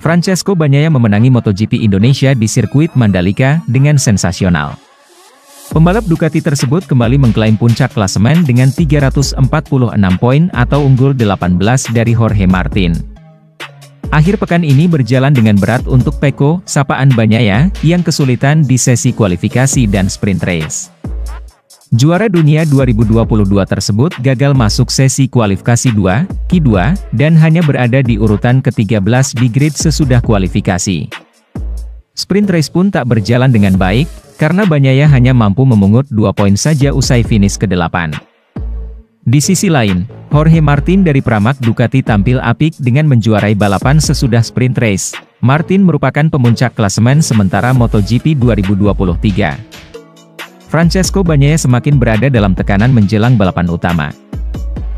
Francesco Bagnaia memenangi MotoGP Indonesia di sirkuit Mandalika dengan sensasional. Pembalap Ducati tersebut kembali mengklaim puncak klasemen dengan 346 poin atau unggul 18 dari Jorge Martin. Akhir pekan ini berjalan dengan berat untuk Pecco, sapaan Bagnaia, yang kesulitan di sesi kualifikasi dan sprint race. Juara dunia 2022 tersebut gagal masuk sesi kualifikasi 2, Q2, dan hanya berada di urutan ke-13 di grid sesudah kualifikasi. Sprint race pun tak berjalan dengan baik, karena Bagnaia hanya mampu memungut 2 poin saja usai finish ke-8. Di sisi lain, Jorge Martin dari Pramac Ducati tampil apik dengan menjuarai balapan sesudah sprint race. Martin merupakan pemuncak klasemen sementara MotoGP 2023. Francesco Bagnaia semakin berada dalam tekanan menjelang balapan utama.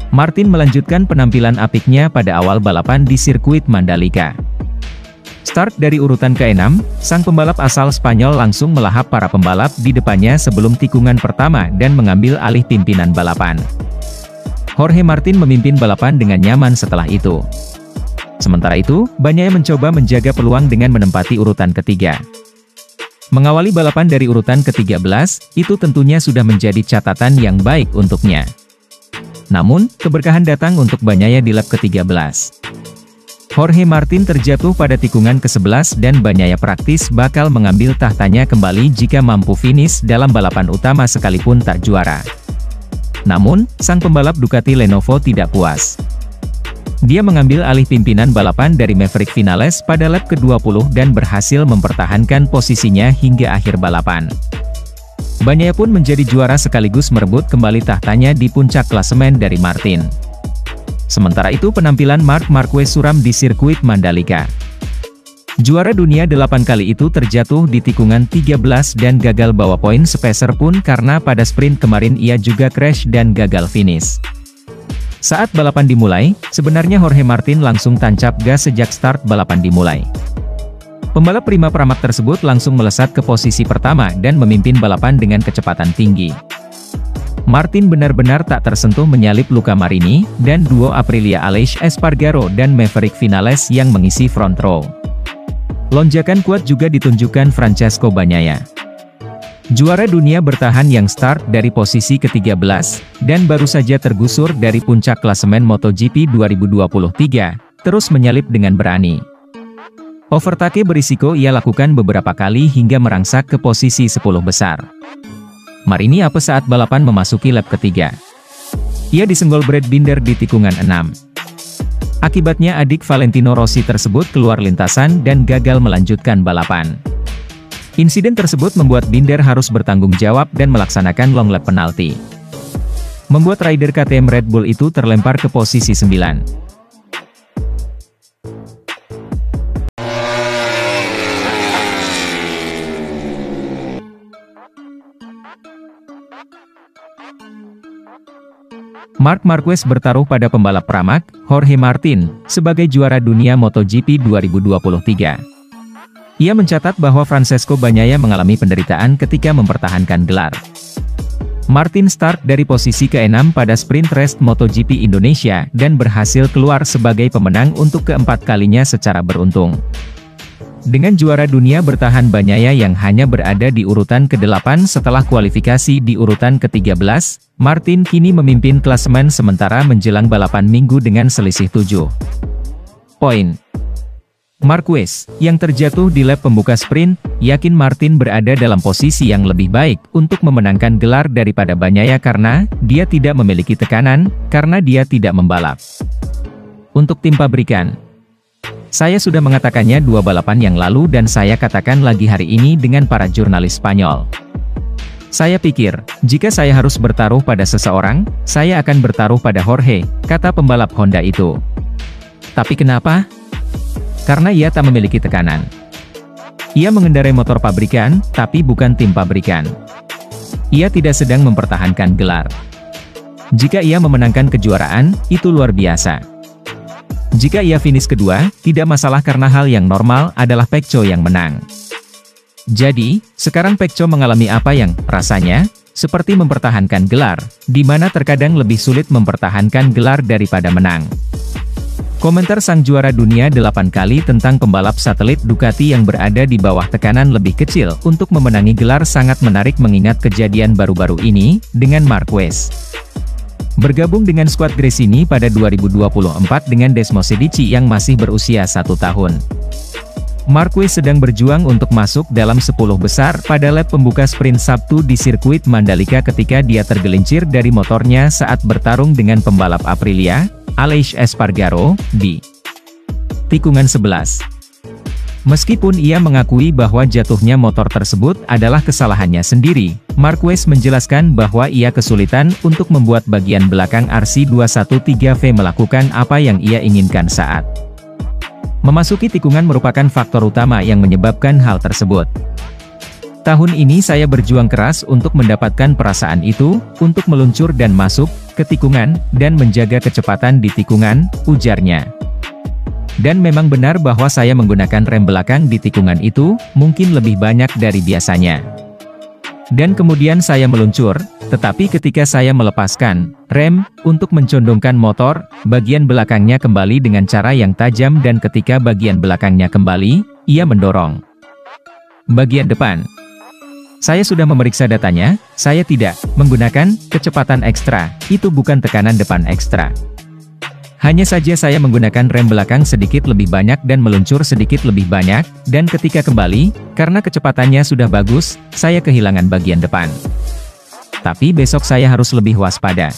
Martin melanjutkan penampilan apiknya pada awal balapan di sirkuit Mandalika. Start dari urutan ke-6, sang pembalap asal Spanyol langsung melahap para pembalap di depannya sebelum tikungan pertama dan mengambil alih pimpinan balapan. Jorge Martin memimpin balapan dengan nyaman setelah itu. Sementara itu, Bagnaia mencoba menjaga peluang dengan menempati urutan ketiga. Mengawali balapan dari urutan ke-13, itu tentunya sudah menjadi catatan yang baik untuknya. Namun, keberkahan datang untuk Bagnaia di lap ke-13. Jorge Martin terjatuh pada tikungan ke-11 dan Bagnaia praktis bakal mengambil tahtanya kembali jika mampu finish dalam balapan utama sekalipun tak juara. Namun, sang pembalap Ducati Lenovo tidak puas. Dia mengambil alih pimpinan balapan dari Maverick Vinales pada lap ke-20 dan berhasil mempertahankan posisinya hingga akhir balapan. Bagnaia pun menjadi juara sekaligus merebut kembali tahtanya di puncak klasemen dari Martin. Sementara itu penampilan Marc Marquez suram di sirkuit Mandalika. Juara dunia 8 kali itu terjatuh di tikungan 13 dan gagal bawa poin sepeser pun karena pada sprint kemarin ia juga crash dan gagal finish. Saat balapan dimulai, sebenarnya Jorge Martin langsung tancap gas sejak start balapan dimulai. Pembalap Prima Pramac tersebut langsung melesat ke posisi pertama dan memimpin balapan dengan kecepatan tinggi. Martin benar-benar tak tersentuh menyalip Luca Marini, dan duo Aprilia Aleix Espargaro dan Maverick Vinales yang mengisi front row. Lonjakan kuat juga ditunjukkan Francesco Bagnaia. Juara dunia bertahan yang start dari posisi ke-13, dan baru saja tergusur dari puncak klasemen MotoGP 2023, terus menyalip dengan berani. Overtake berisiko ia lakukan beberapa kali hingga merangsak ke posisi 10 besar. Marini apes saat balapan memasuki lap ketiga. Ia disenggol Brad Binder di tikungan 6. Akibatnya adik Valentino Rossi tersebut keluar lintasan dan gagal melanjutkan balapan. Insiden tersebut membuat Binder harus bertanggung jawab dan melaksanakan long lap penalti. Membuat rider KTM Red Bull itu terlempar ke posisi 9. Marc Marquez bertaruh pada pembalap Pramac, Jorge Martin, sebagai juara dunia MotoGP 2023. Ia mencatat bahwa Francesco Bagnaia mengalami penderitaan ketika mempertahankan gelar. Martin start dari posisi ke-6 pada sprint race MotoGP Indonesia dan berhasil keluar sebagai pemenang untuk keempat kalinya secara beruntung. Dengan juara dunia bertahan Bagnaia yang hanya berada di urutan ke-8 setelah kualifikasi di urutan ke-13, Martin kini memimpin klasemen sementara menjelang balapan minggu dengan selisih 7 poin. Marquez, yang terjatuh di lap pembuka sprint, yakin Martin berada dalam posisi yang lebih baik untuk memenangkan gelar daripada Bagnaia karena dia tidak memiliki tekanan, karena dia tidak membalap. Untuk tim pabrikan, saya sudah mengatakannya 2 balapan yang lalu dan saya katakan lagi hari ini dengan para jurnalis Spanyol. Saya pikir, jika saya harus bertaruh pada seseorang, saya akan bertaruh pada Jorge, kata pembalap Honda itu. Tapi kenapa? Karena ia tak memiliki tekanan. Ia mengendarai motor pabrikan, tapi bukan tim pabrikan. Ia tidak sedang mempertahankan gelar. Jika ia memenangkan kejuaraan, itu luar biasa. Jika ia finish kedua, tidak masalah karena hal yang normal adalah Pecco yang menang. Jadi, sekarang Pecco mengalami apa yang, rasanya, seperti mempertahankan gelar, di mana terkadang lebih sulit mempertahankan gelar daripada menang. Komentar sang juara dunia 8 kali tentang pembalap satelit Ducati yang berada di bawah tekanan lebih kecil untuk memenangi gelar sangat menarik mengingat kejadian baru-baru ini, dengan Marquez bergabung dengan skuad Gresini pada 2024 dengan Desmosedici yang masih berusia 1 tahun. Marquez sedang berjuang untuk masuk dalam 10 besar pada lap pembuka sprint Sabtu di sirkuit Mandalika ketika dia tergelincir dari motornya saat bertarung dengan pembalap Aprilia, Aleix Espargaro, di tikungan 11. Meskipun ia mengakui bahwa jatuhnya motor tersebut adalah kesalahannya sendiri, Marquez menjelaskan bahwa ia kesulitan untuk membuat bagian belakang RC213V melakukan apa yang ia inginkan saat memasuki tikungan merupakan faktor utama yang menyebabkan hal tersebut. Tahun ini saya berjuang keras untuk mendapatkan perasaan itu, untuk meluncur dan masuk ke tikungan, dan menjaga kecepatan di tikungan, ujarnya. Dan memang benar bahwa saya menggunakan rem belakang di tikungan itu, mungkin lebih banyak dari biasanya. Dan kemudian saya meluncur, tetapi ketika saya melepaskan rem, untuk mencondongkan motor, bagian belakangnya kembali dengan cara yang tajam dan ketika bagian belakangnya kembali, ia mendorong bagian depan. Saya sudah memeriksa datanya, saya tidak menggunakan kecepatan ekstra, itu bukan tekanan depan ekstra. Hanya saja saya menggunakan rem belakang sedikit lebih banyak dan meluncur sedikit lebih banyak, dan ketika kembali, karena kecepatannya sudah bagus, saya kehilangan bagian depan. Tapi besok saya harus lebih waspada.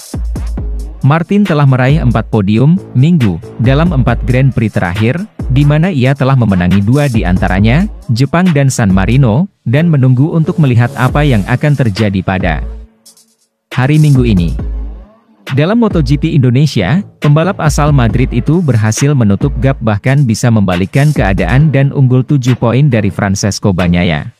Martin telah meraih 4 podium, Minggu, dalam 4 Grand Prix terakhir, di mana ia telah memenangi 2 di antaranya, Jepang dan San Marino, dan menunggu untuk melihat apa yang akan terjadi pada hari Minggu ini. Dalam MotoGP Indonesia, pembalap asal Madrid itu berhasil menutup gap bahkan bisa membalikkan keadaan dan unggul 7 poin dari Francesco Bagnaia.